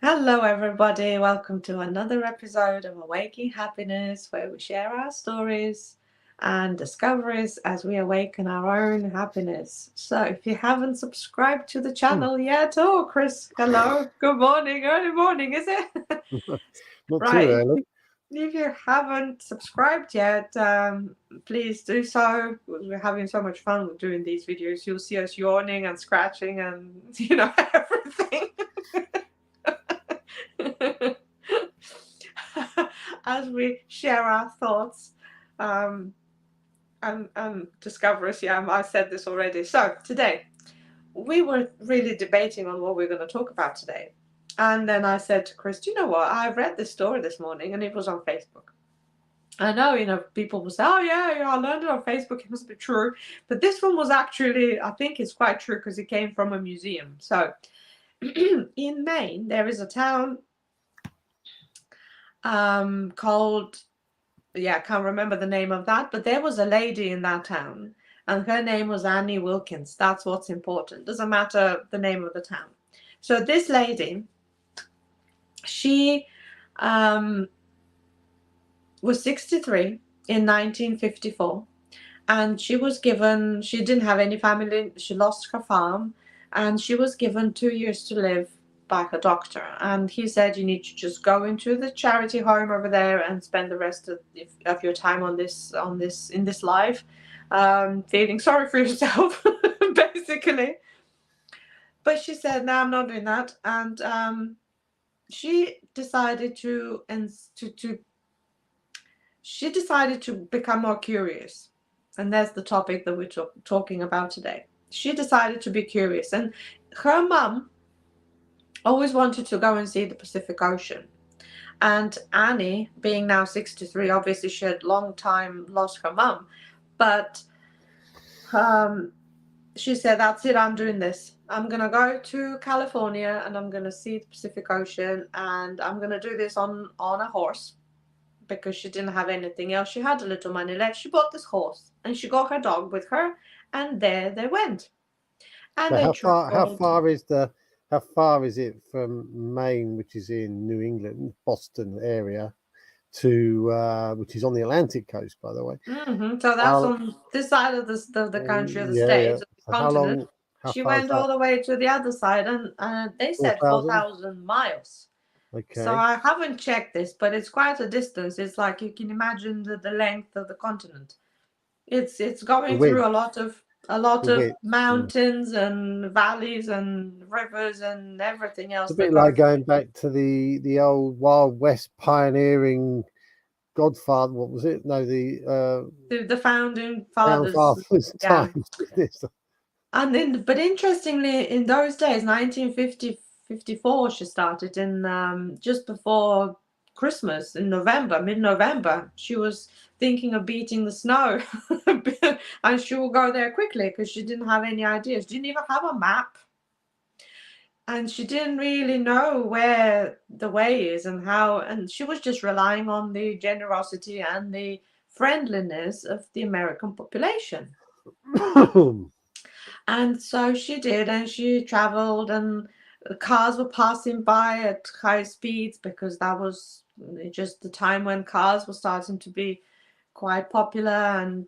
Hello, everybody. Welcome to another episode of Awaking Happiness, where we share our stories and discoveries as we awaken our own happiness. So, if you haven't subscribed to the channel yet, oh, Chris, hello, good morning, early morning, is it? Not too Right. early. If you haven't subscribed yet, please do so. We're having so much fun doing these videos. You'll see us yawning and scratching and, everything. As we share our thoughts and discoveries. Yeah, I said this already. So today we were really debating on what we're going to talk about today. And then I said to Chris, do you know what? I read this story this morning and it was on Facebook. I know, people will say, oh, yeah, I learned it on Facebook. It must be true. But this one was actually, I think it's quite true because it came from a museum. So in Maine, there is a town called, I can't remember the name of that, but there was a lady in that town and her name was Annie Wilkins. That's what's important. Doesn't matter the name of the town. So this lady, she was 63 in 1954, and she didn't have any family. She lost her farm, and she was given 2 years to live by her doctor. And he said, you need to just go into the charity home over there and spend the rest of your time in this life, feeling sorry for yourself, basically. But she said, no, I'm not doing that. And she decided she decided to become more curious. And that's the topic that we're talking about today. She decided to be curious. And her mum always wanted to go and see the Pacific Ocean. And Annie, being now 63, obviously she had long time lost her mum. But she said, that's it, I'm doing this. I'm going to go to California and I'm going to see the Pacific Ocean. And I'm going to do this on a horse. Because she didn't have anything else. She had a little money left. She bought this horse and she got her dog with her, and there they went. And So they how traveled. far is it from Maine, which is in New England, Boston area, to which is on the Atlantic coast, by the way? So that's How, on this side of the country, of the yeah. states, of the So continent. how She far is went that? all the way to the other side, and they said 4,000? 4,000 miles. So Okay. I haven't checked this, but it's quite a distance. It's like you can imagine the length of the continent. It's The going through width. a lot of Mm. mountains and valleys and rivers and everything It's else a that bit go like through going back to the old Wild West pioneering Godfather. What was it? No, the the founding Brown fathers. Father's Yeah. times. But interestingly, in those days, 1950, 54, she started in just before Christmas in November, mid-November. She was thinking of beating the snow, and she will go there quickly because she didn't have any ideas. She didn't even have a map, and she didn't really know where the way is and how. And she was just relying on the generosity and the friendliness of the American population. And so she did, and she traveled, and cars were passing by at high speeds because that was just the time when cars were starting to be quite popular. And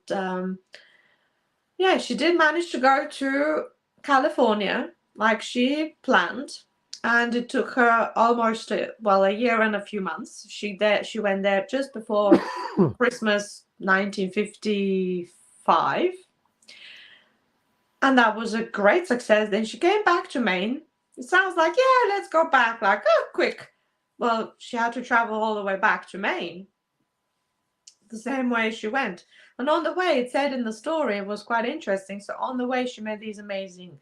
yeah, she did manage to go to California like she planned, and it took her almost a year and a few months. She went there just before Christmas 1955. And that was a great success. Then she came back to Maine. It sounds like, yeah, let's go back, like, oh, quick. Well, she had to travel all the way back to Maine, the same way she went. And on the way, it said in the story, it was quite interesting. So on the way, she met these amazing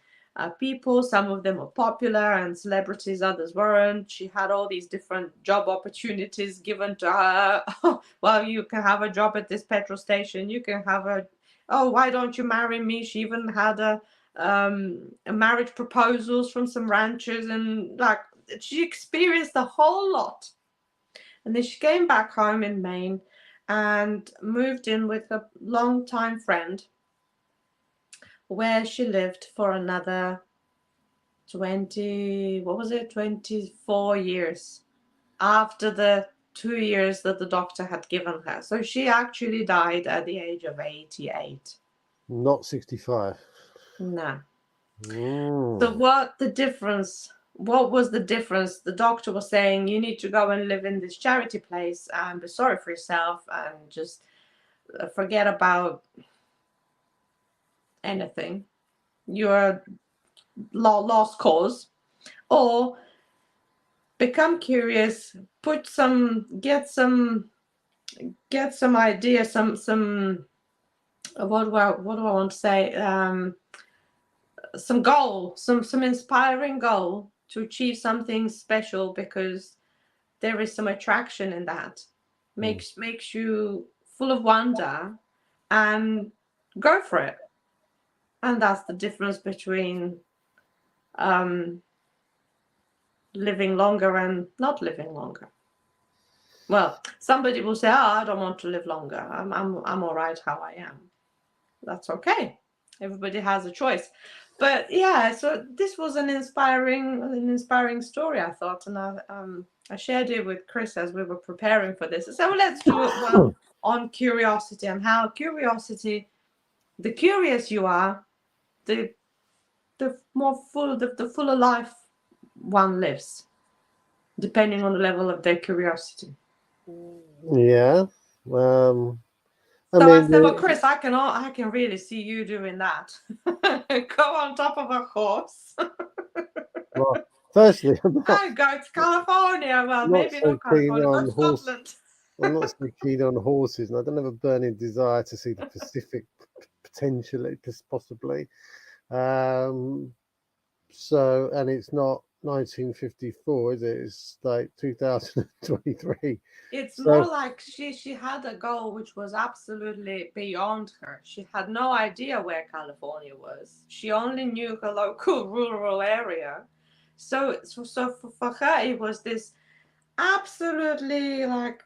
people. Some of them were popular and celebrities, others weren't. She had all these different job opportunities given to her. Well, you can have a job at this petrol station. You can have why don't you marry me? She even had a marriage proposals from some ranchers, and like she experienced a whole lot. And then she came back home in Maine and moved in with a longtime friend, where she lived for another 24 years after the 2 years that the doctor had given her. So she actually died at the age of 88. Not 65. No. Mm. So what was the difference? The doctor was saying you need to go and live in this charity place and be sorry for yourself and just forget about anything. You're lost cause. Or become curious, get some idea, some what do I want to say? Some goal, some inspiring goal to achieve something special, because there is some attraction in that. Makes you full of wonder, and go for it. And that's the difference between living longer and not living longer. Well, somebody will say, "Oh, I don't want to live longer. I'm all right how I am." That's okay. Everybody has a choice. But yeah, so this was an inspiring story, I thought, and I shared it with Chris as we were preparing for this. So let's do one on curiosity, and how curiosity, the curious you are, the more full, the fuller life one lives, depending on the level of their curiosity. Yeah. I So I mean, said, well, Chris, I can really see you doing that. Go on top of a horse. well, firstly, I'm not, I go to California. Well, not maybe so not keen California. Go on to horse. Scotland. I'm not so keen on horses, and I don't have a burning desire to see the Pacific potentially, possibly. So, and it's not 1954, is it? It's like 2023. It's more So, like she had a goal which was absolutely beyond her. She had no idea where California was. She only knew her local rural area. So for her, it was this absolutely like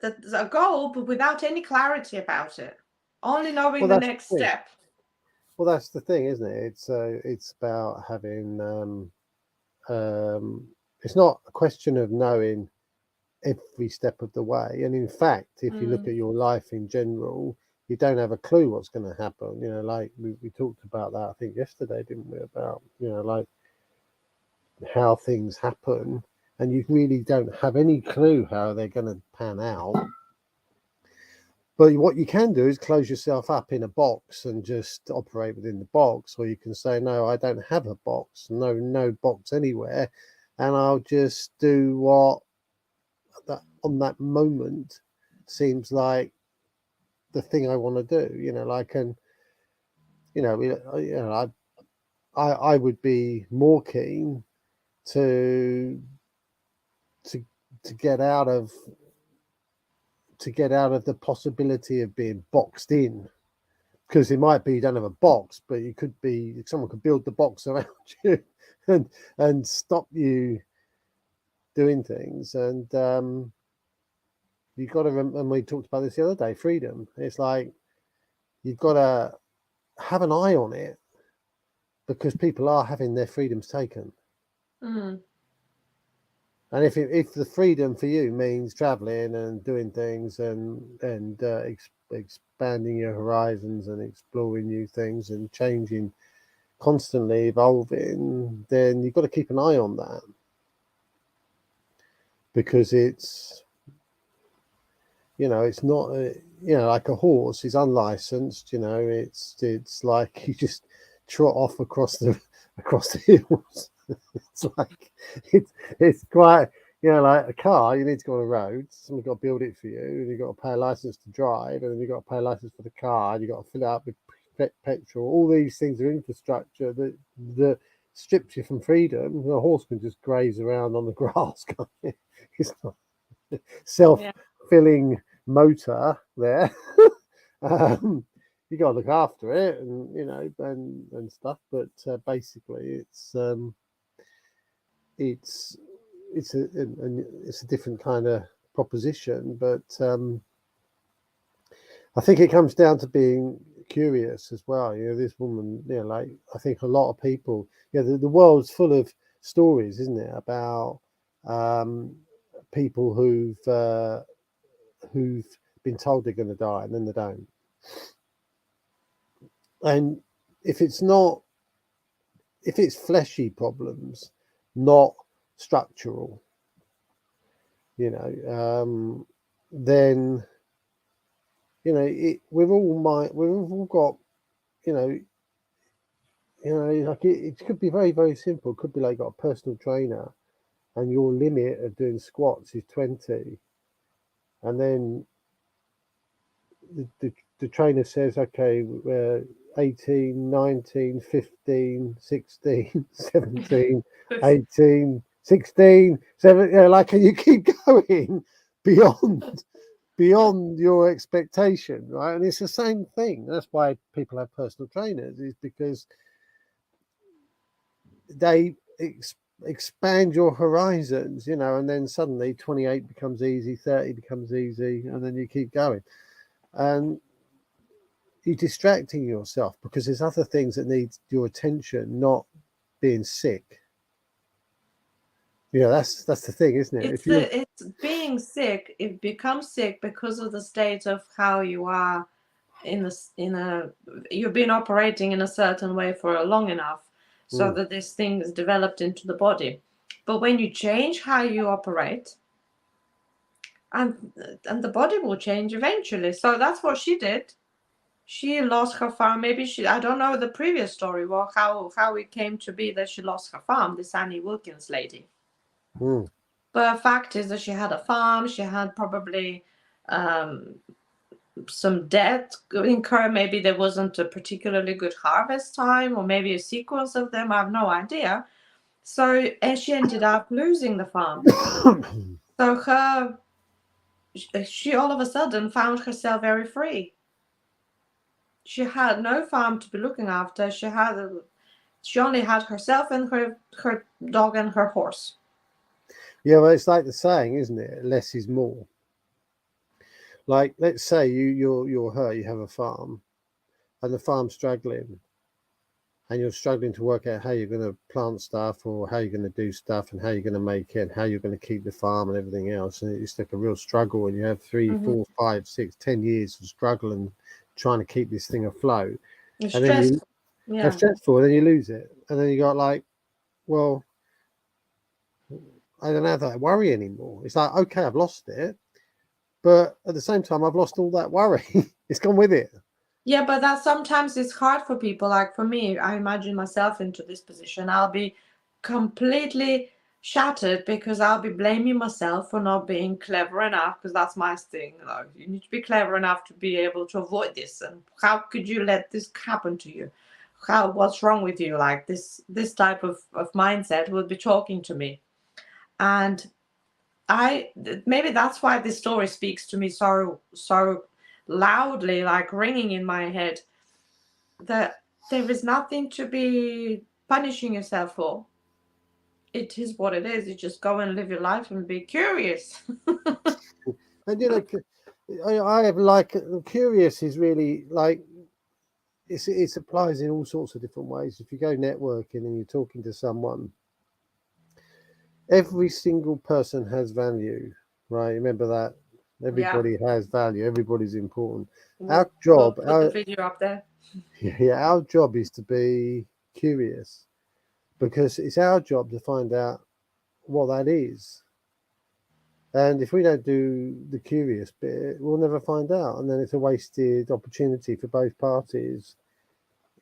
a goal, but without any clarity about it. Only knowing well, the that's next the thing. step. Well, that's the thing, isn't it? It's about having. It's not a question of knowing every step of the way. And in fact, if you look at your life in general, you don't have a clue what's going to happen. You know, like we talked about that, I think yesterday, didn't we? About, you know, like how things happen, and you really don't have any clue how they're going to pan out. But what you can do is close yourself up in a box and just operate within the box, or you can say, no, I don't have a box, no box anywhere, and I'll just do what that on that moment seems like the thing I want to do. You know, like, and I would be more keen to to to get out of the possibility of being boxed in, because it might be you don't have a box, but you could be, someone could build the box around you and stop you doing things. And you've got to and we talked about this the other day, freedom. It's like you've got to have an eye on it, because people are having their freedoms taken. And if the freedom for you means traveling and doing things and expanding your horizons and exploring new things and changing, constantly evolving, then you've got to keep an eye on that, because it's, it's not like a horse is unlicensed. It's like you just trot off across the hills. It's like it's quite, like a car. You need to go on a road. Someone's got to build it for you, and you've got to pay a license to drive, and then you've got to pay a license for the car, and you've got to fill it up with petrol. All these things are infrastructure that strips you from freedom. A horse can just graze around on the grass, can't it? It's not self-filling motor there. You got to look after it, and and stuff. But basically, it's a different kind of proposition. But I think it comes down to being curious as well. This woman, like I think a lot of people, the world's full of stories, isn't it, about people who've been told they're going to die and then they don't. And if it's fleshy problems, not structural, then we've all got, like it could be very, very simple. It could be like you got a personal trainer and your limit of doing squats is 20, and then the trainer says, okay, 18, 19, 15, 16, 17, 18, 16, 17, like, and you keep going beyond your expectation, right? And it's the same thing. That's why people have personal trainers, is because they expand your horizons, and then suddenly 28 becomes easy, 30 becomes easy, and then you keep going. And you're distracting yourself because there's other things that need your attention, not being sick. That's the thing, isn't it? It's being sick. It becomes sick because of the state of how you are you've been operating in a certain way for long enough, so that this thing is developed into the body. But when you change how you operate, and the body will change eventually. So that's what she did. She lost her farm. Maybe I don't know the previous story, well, how it came to be that she lost her farm, this Annie Wilkins lady. But the fact is that she had a farm. She had probably some debt incurred. Maybe there wasn't a particularly good harvest time, or maybe a sequence of them. I have no idea. So, and she ended up losing the farm. So she all of a sudden found herself very free. She had no farm to be looking after. She only had herself and her dog and her horse. Yeah, well, it's like the saying, isn't it? Less is more. Like, let's say you're her, you have a farm, and the farm's struggling, and you're struggling to work out how you're going to plant stuff, or how you're going to do stuff, and how you're going to make it, and how you're going to keep the farm and everything else. And it's like a real struggle, and you have 3, 4, 5, 6, 10 years of struggle and trying to keep this thing afloat. It's and then stressful. It's stressful, and then you lose it, and then you got like, well, I don't have that worry anymore. It's like, okay, I've lost it, but at the same time, I've lost all that worry. It's gone with it. Yeah, but that sometimes it's hard for people. Like for me, I imagine myself into this position. I'll be completely shattered because I'll be blaming myself for not being clever enough, because that's my thing. Like, you need to be clever enough to be able to avoid this. And how could you let this happen to you? What's wrong with you? Like this type of mindset would be talking to me. And maybe that's why this story speaks to me so loudly, like ringing in my head, that there is nothing to be punishing yourself for. It is what it is. You just go and live your life and be curious. And I have like, curious is really like, it applies in all sorts of different ways. If you go networking and you're talking to someone, every single person has value, right? Remember that. Everybody has value. Everybody's important. Our job, we'll put the video up there. Yeah, our job is to be curious, because it's our job to find out what that is. And if we don't do the curious bit, we'll never find out, and then it's a wasted opportunity for both parties.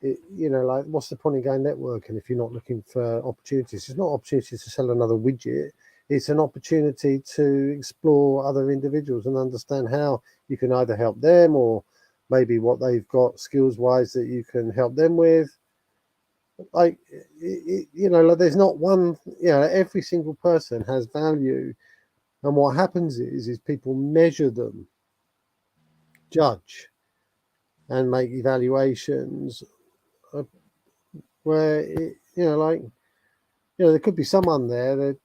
Like, what's the point in going networking if you're not looking for opportunities? It's not opportunities to sell another widget. It's an opportunity to explore other individuals and understand how you can either help them, or maybe what they've got skills wise that you can help them with. Like, like there's not one, every single person has value. And what happens is people measure them, judge, and make evaluations where there could be someone there that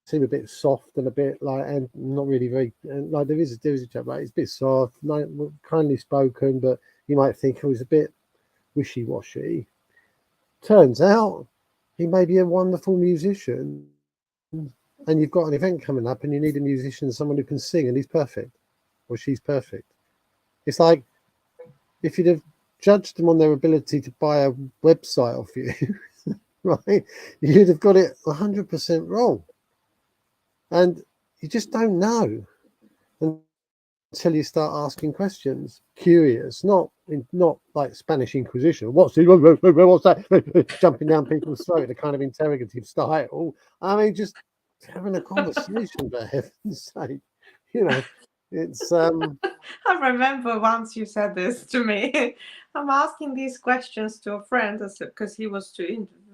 seem a bit soft and a bit like, and not really very, and like there is a chap, like, it's a bit soft, like, kindly spoken, but you might think he was a bit wishy-washy. Turns out he may be a wonderful musician, and you've got an event coming up and you need a musician, someone who can sing, and he's perfect, or she's perfect. It's like if you'd have judged them on their ability to buy a website off you, right, you'd have got it 100% wrong. And you just don't know until you start asking questions, curious, not like Spanish Inquisition. What's that? Jumping down people's throat in a kind of interrogative style. I mean, just having a conversation, for heaven's sake. You know, it's I remember once you said this to me. I'm asking these questions to a friend because he was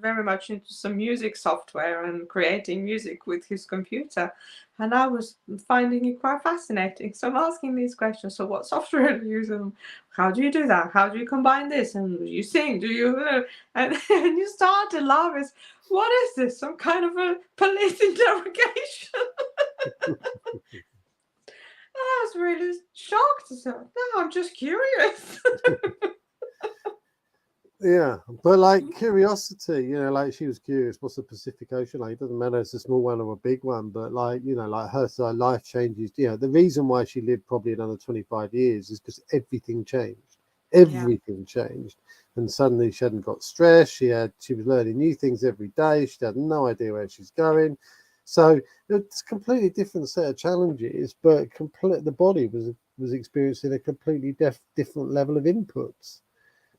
very much into some music software and creating music with his computer. And I was finding it quite fascinating. So I'm asking these questions. So what software do you use? And how do you do that? How do you combine this? And do you sing? Do you? And you start to laugh. What is this? Some kind of a police interrogation? I was really shocked. So, no, I'm just curious. yeah, but like curiosity, you know, like she was curious. What's the Pacific Ocean like? It doesn't matter it's a small one or a big one, but like you know, like her life changes. You know, the reason why she lived probably another 25 years is because everything changed. Yeah. Everything changed, and suddenly she hadn't got stressed. She was learning new things every day. She had no idea where she's going. So it's a completely different set of challenges, but the body was experiencing a completely different level of inputs.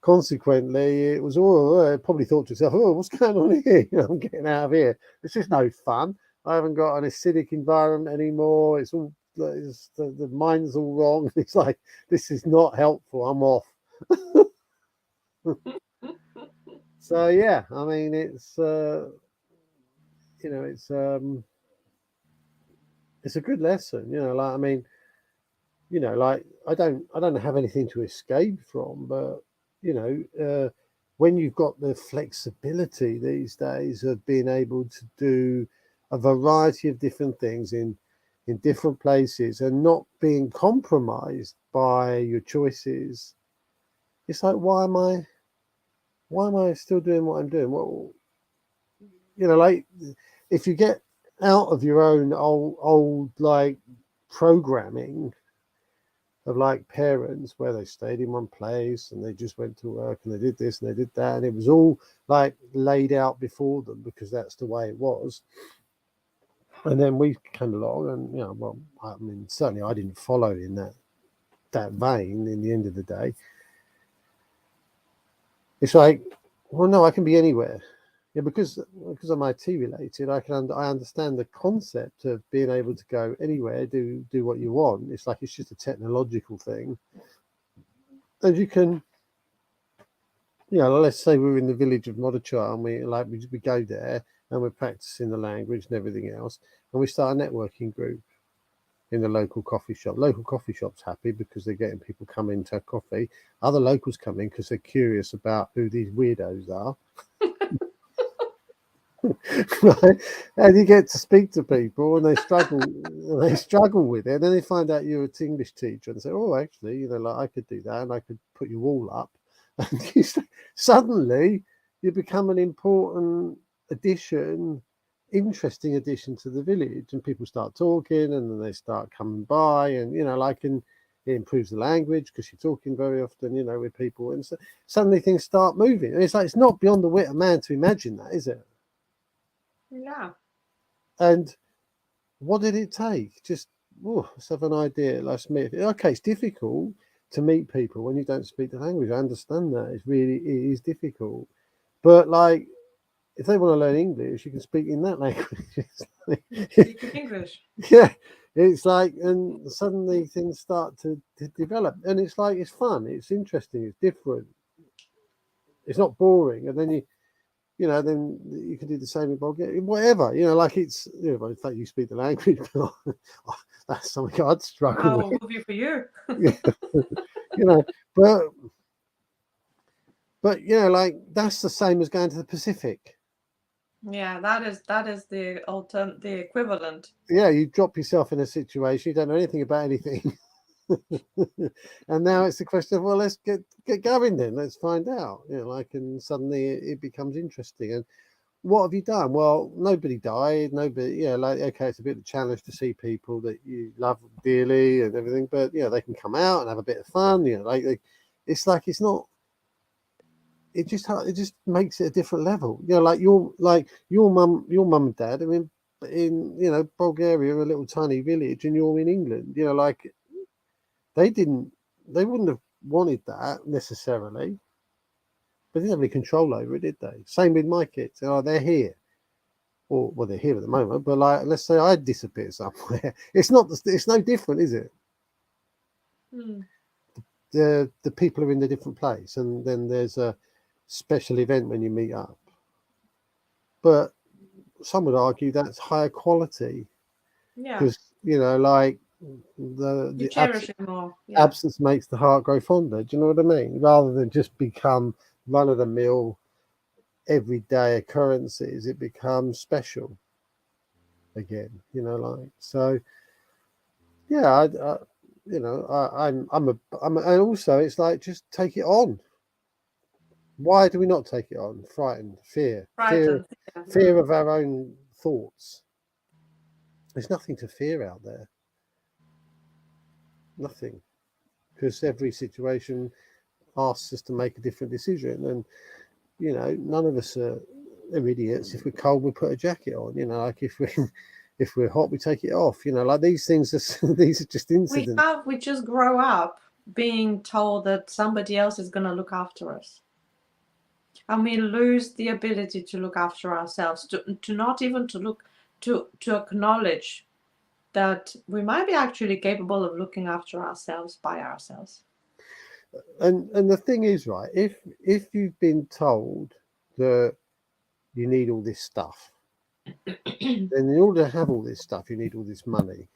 Consequently, it was all probably thought to itself, "Oh, what's going on here? You know, I'm getting out of here. This is no fun. I haven't got an acidic environment anymore. The mind's all wrong. It's like this is not helpful. I'm off." So yeah, I mean, it's you know, it's a good lesson. You know, like I mean, you know, like I don't have anything to escape from, but you know, when you've got the flexibility these days of being able to do a variety of different things in different places and not being compromised by your choices, it's like why am I still doing what I'm doing? Well, you know, like if you get out of your own old like programming of like parents where they stayed in one place and they just went to work and they did this and they did that and it was all like laid out before them because that's the way it was. And then we came along and you know, well, I mean, certainly I didn't follow in that vein. In the end of the day, it's like, well, no, I can be anywhere. Yeah, because I'm IT related, I understand the concept of being able to go anywhere, do what you want. It's like it's just a technological thing, and you can, you know, let's say we're in the village of Modichar and we go there and we're practicing the language and everything else, and we start a networking group in the local coffee shop. Local coffee shop's happy because they're getting people come in to have coffee. Other locals come in because they're curious about who these weirdos are. Right? And you get to speak to people and they struggle with it. And then they find out you're an English teacher and say, oh, actually, you know, like I could do that and I could put you all up. And suddenly you become an important interesting addition to the village, and people start talking and then they start coming by and, you know, like, and it improves the language because you're talking very often, you know, with people. And so suddenly things start moving. And it's like, it's not beyond the wit of man to imagine that, is it? Yeah. And what did it take? Just let's have an idea. Let's meet. Okay, it's difficult to meet people when you don't speak the language. I understand that. It is difficult. But like, if they want to learn English, you can speak in that language. Speak in English. Yeah, it's like, and suddenly things start to develop, and it's like it's fun, it's interesting, it's different, it's not boring, and then you know, then you can do the same in Bulgarian, whatever, you know, like it's, you know, in fact, you speak the language, that's something I'd struggle Oh, with. movie for you. You know, but you know, like that's the same as going to the Pacific. Yeah, that is the equivalent. Yeah, you drop yourself in a situation you don't know anything about anything. And now it's a question of, well, let's get going then. Let's find out. And suddenly it becomes interesting. And what have you done? Well, nobody died. Nobody, okay, it's a bit of a challenge to see people that you love dearly and everything, but they can come out and have a bit of fun. It's like it's not. It just makes it a different level. Your mum and dad. I mean, in Bulgaria, a little tiny village, and you're in England. They wouldn't have wanted that necessarily, but they didn't have any control over it, did they? Same with my kids. They're here, or well, they're here at the moment. But let's say I disappear somewhere, it's no different, is it? The people are in a different place, and then there's a special event when you meet up. But some would argue that's higher quality, because the cherish it more. Absence makes the heart grow fonder. Do you know what I mean? Rather than just become run of the mill, everyday occurrences, it becomes special again. So. Yeah, and also it's like, just take it on. Why do we not take it on? Frightened, fear of our own thoughts. There's nothing to fear out there. Nothing, because every situation asks us to make a different decision, and none of us are idiots. If we're cold, we put a jacket on. If we're hot, we take it off. These things these are just incidents. We just grow up being told that somebody else is going to look after us, and we lose the ability to look after ourselves, to not even to acknowledge that we might be actually capable of looking after ourselves by ourselves. And the thing is, right, if you've been told that you need all this stuff, then in order to have all this stuff, you need all this money.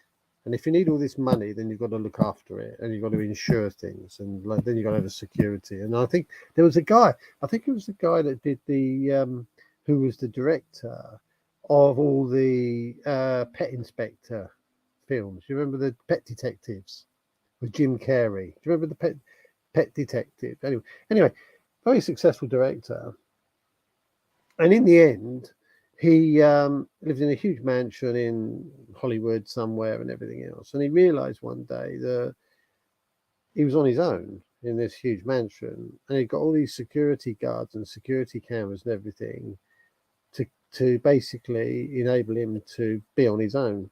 And if you need all this money, then you've got to look after it, and you've got to insure things, and then you've got to have a security. And I think there was a guy, that did who was the director of all the Pet Inspector films. You remember the Pet Detectives with Jim Carrey? Do you remember the Pet Detective? Anyway, very successful director. And in the end, he lived in a huge mansion in Hollywood somewhere and everything else. And he realized one day that he was on his own in this huge mansion, and he'd got all these security guards and security cameras and everything to basically enable him to be on his own.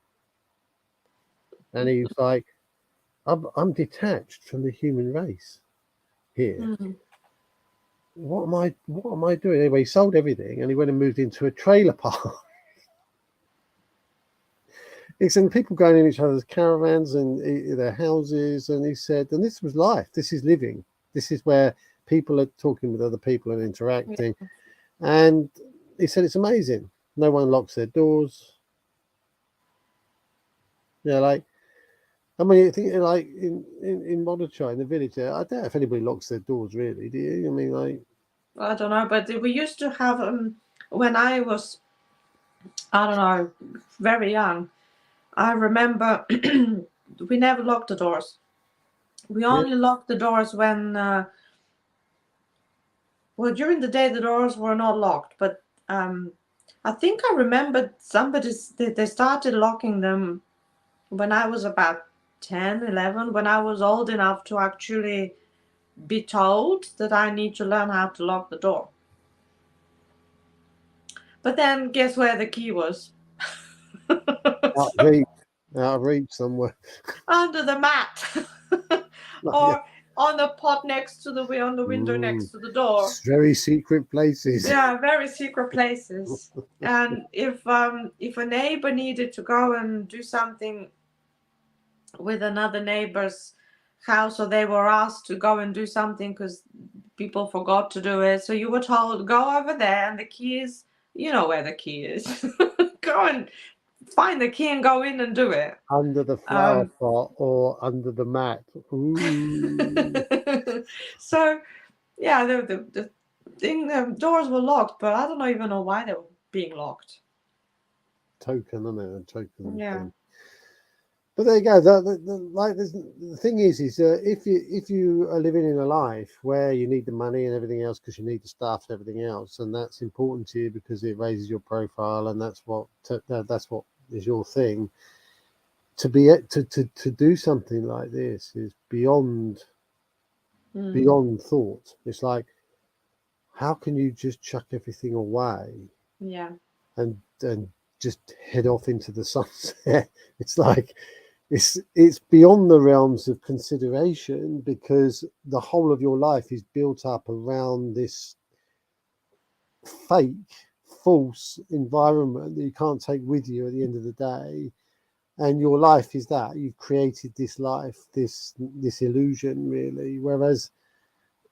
And he was like, I'm detached from the human race here. Mm-hmm. What am I doing? Anyway, he sold everything, and he went and moved into a trailer park. He said people going in each other's caravans and their houses, and he said, and this was life. This is living. This is where people are talking with other people and interacting. Yeah. And he said it's amazing. No one locks their doors. I mean, you think in Mordechai, in the village there, I doubt if anybody locks their doors, really. Do you? I mean, I don't know, but we used to have when I was, I don't know, very young. I remember we never locked the doors. We only locked the doors when, during the day the doors were not locked. But I think I remembered they started locking them when I was about 10, 11, when I was old enough to actually be told that I need to learn how to lock the door. But then guess where the key was? Out of reach somewhere. Under the mat. Or on the pot next to on the window next to the door. Very secret places. Yeah, very secret places. And if a neighbor needed to go and do something with another neighbor's house, or they were asked to go and do something because people forgot to do it, so you were told, go over there, and the key is, you know where the key is. Go and find the key and go in and do it. Under the flower pot or under the mat. Ooh. So, yeah, the doors were locked, but I don't even know why they were being locked. Token, isn't it? A token. Yeah. Thing. But there you go. The thing is if you are living in a life where you need the money and everything else because you need the stuff and everything else, and that's important to you because it raises your profile and that's what is your thing. To do something like this is beyond thought. It's like, how can you just chuck everything away? Yeah. And just head off into the sunset? It's like it's beyond the realms of consideration, because the whole of your life is built up around this fake, false environment that you can't take with you at the end of the day. And your life is that you've created this life, this illusion, really. Whereas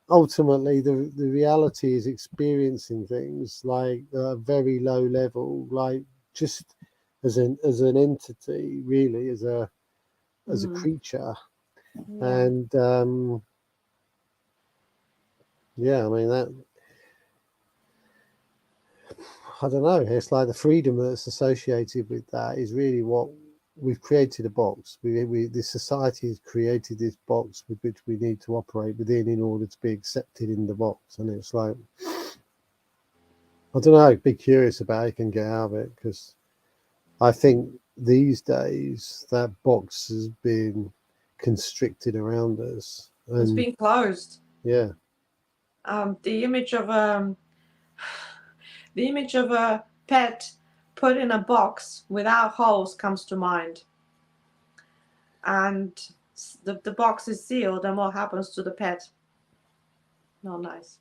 ultimately the reality is experiencing things like a very low level, like just as an entity, really, as a creature. Yeah. And yeah, I mean, that, I don't know, it's like the freedom that's associated with that is really what we've created. A box. This society has created this box with which we need to operate within in order to be accepted in the box. And it's like, I don't know, be curious about how you can get out of it, because I think these days that box has been constricted around us. And It's been closed. yeah. The image of a pet put in a box without holes comes to mind. And the box is sealed, and what happens to the pet? Not nice.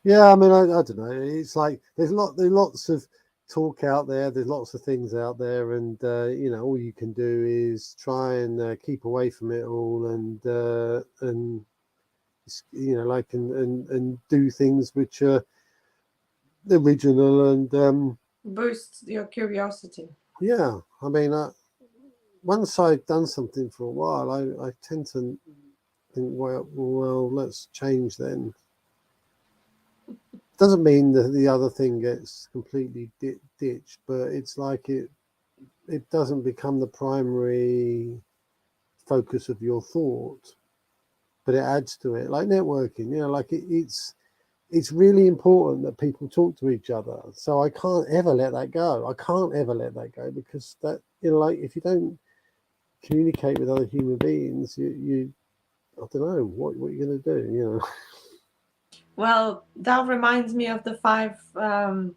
Yeah, I mean, I don't know. It's like there's lots of talk out there. There's lots of things out there, and all you can do is try and keep away from it all, and and do things which are original and Boosts your curiosity. yeah. I mean, once I've done something for a while, I tend to think, well, let's change then. Doesn't mean that the other thing gets completely ditched, but it's like it doesn't become the primary focus of your thought, but it adds to it, like networking. Like it's really important that people talk to each other. So I can't ever let that go. I can't ever let that go, because that, like, if you don't communicate with other human beings, you I don't know what you're going to do. Well, that reminds me of the 5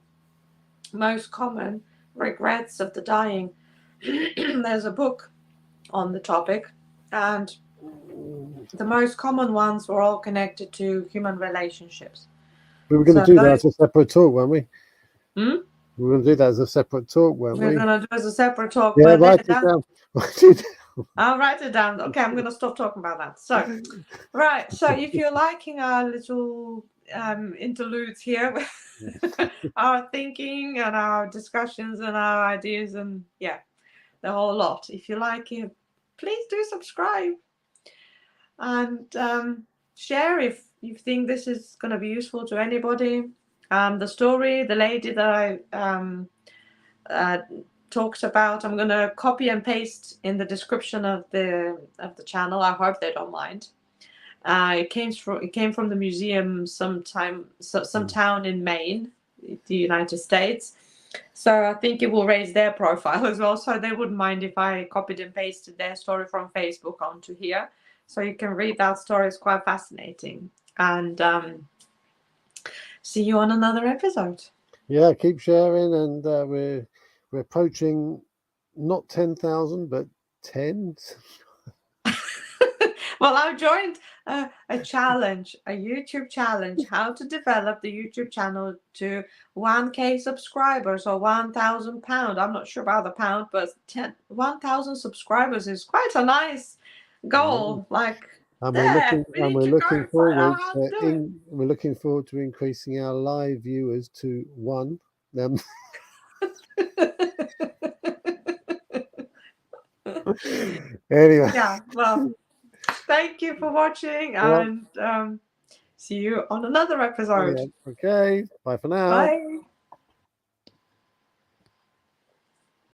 most common regrets of the dying. There's a book on the topic, and the most common ones were all connected to human relationships. We were going to do that as a separate talk, weren't we? We were going to do that as a separate talk, weren't we? We're going to do as a separate talk. Yeah, but write it down. Write it down. I'll write it down. Okay, I'm going to stop talking about that. So, right. So, if you're liking our little interludes here, our thinking and our discussions and our ideas, and yeah, the whole lot. If you like it, please do subscribe and share if you think this is going to be useful to anybody. The story, the lady that I talked about, I'm going to copy and paste in the description of the channel. I hope they don't mind. It came from the museum some town in Maine, the United States. So I think it will raise their profile as well. So they wouldn't mind if I copied and pasted their story from Facebook onto here. So you can read that story. It's quite fascinating. And see you on another episode. Yeah, keep sharing, and we're approaching not 10,000 but 10. Well, I joined a challenge, a YouTube challenge, how to develop the YouTube channel to 1K subscribers or £1,000. I'm not sure about the pound, but 1,000 subscribers is quite a nice goal. Like, we're looking forward to increasing our live viewers to 1. Anyway. Yeah, well, thank you for watching, and see you on another episode. Yeah, okay, bye for now. Bye.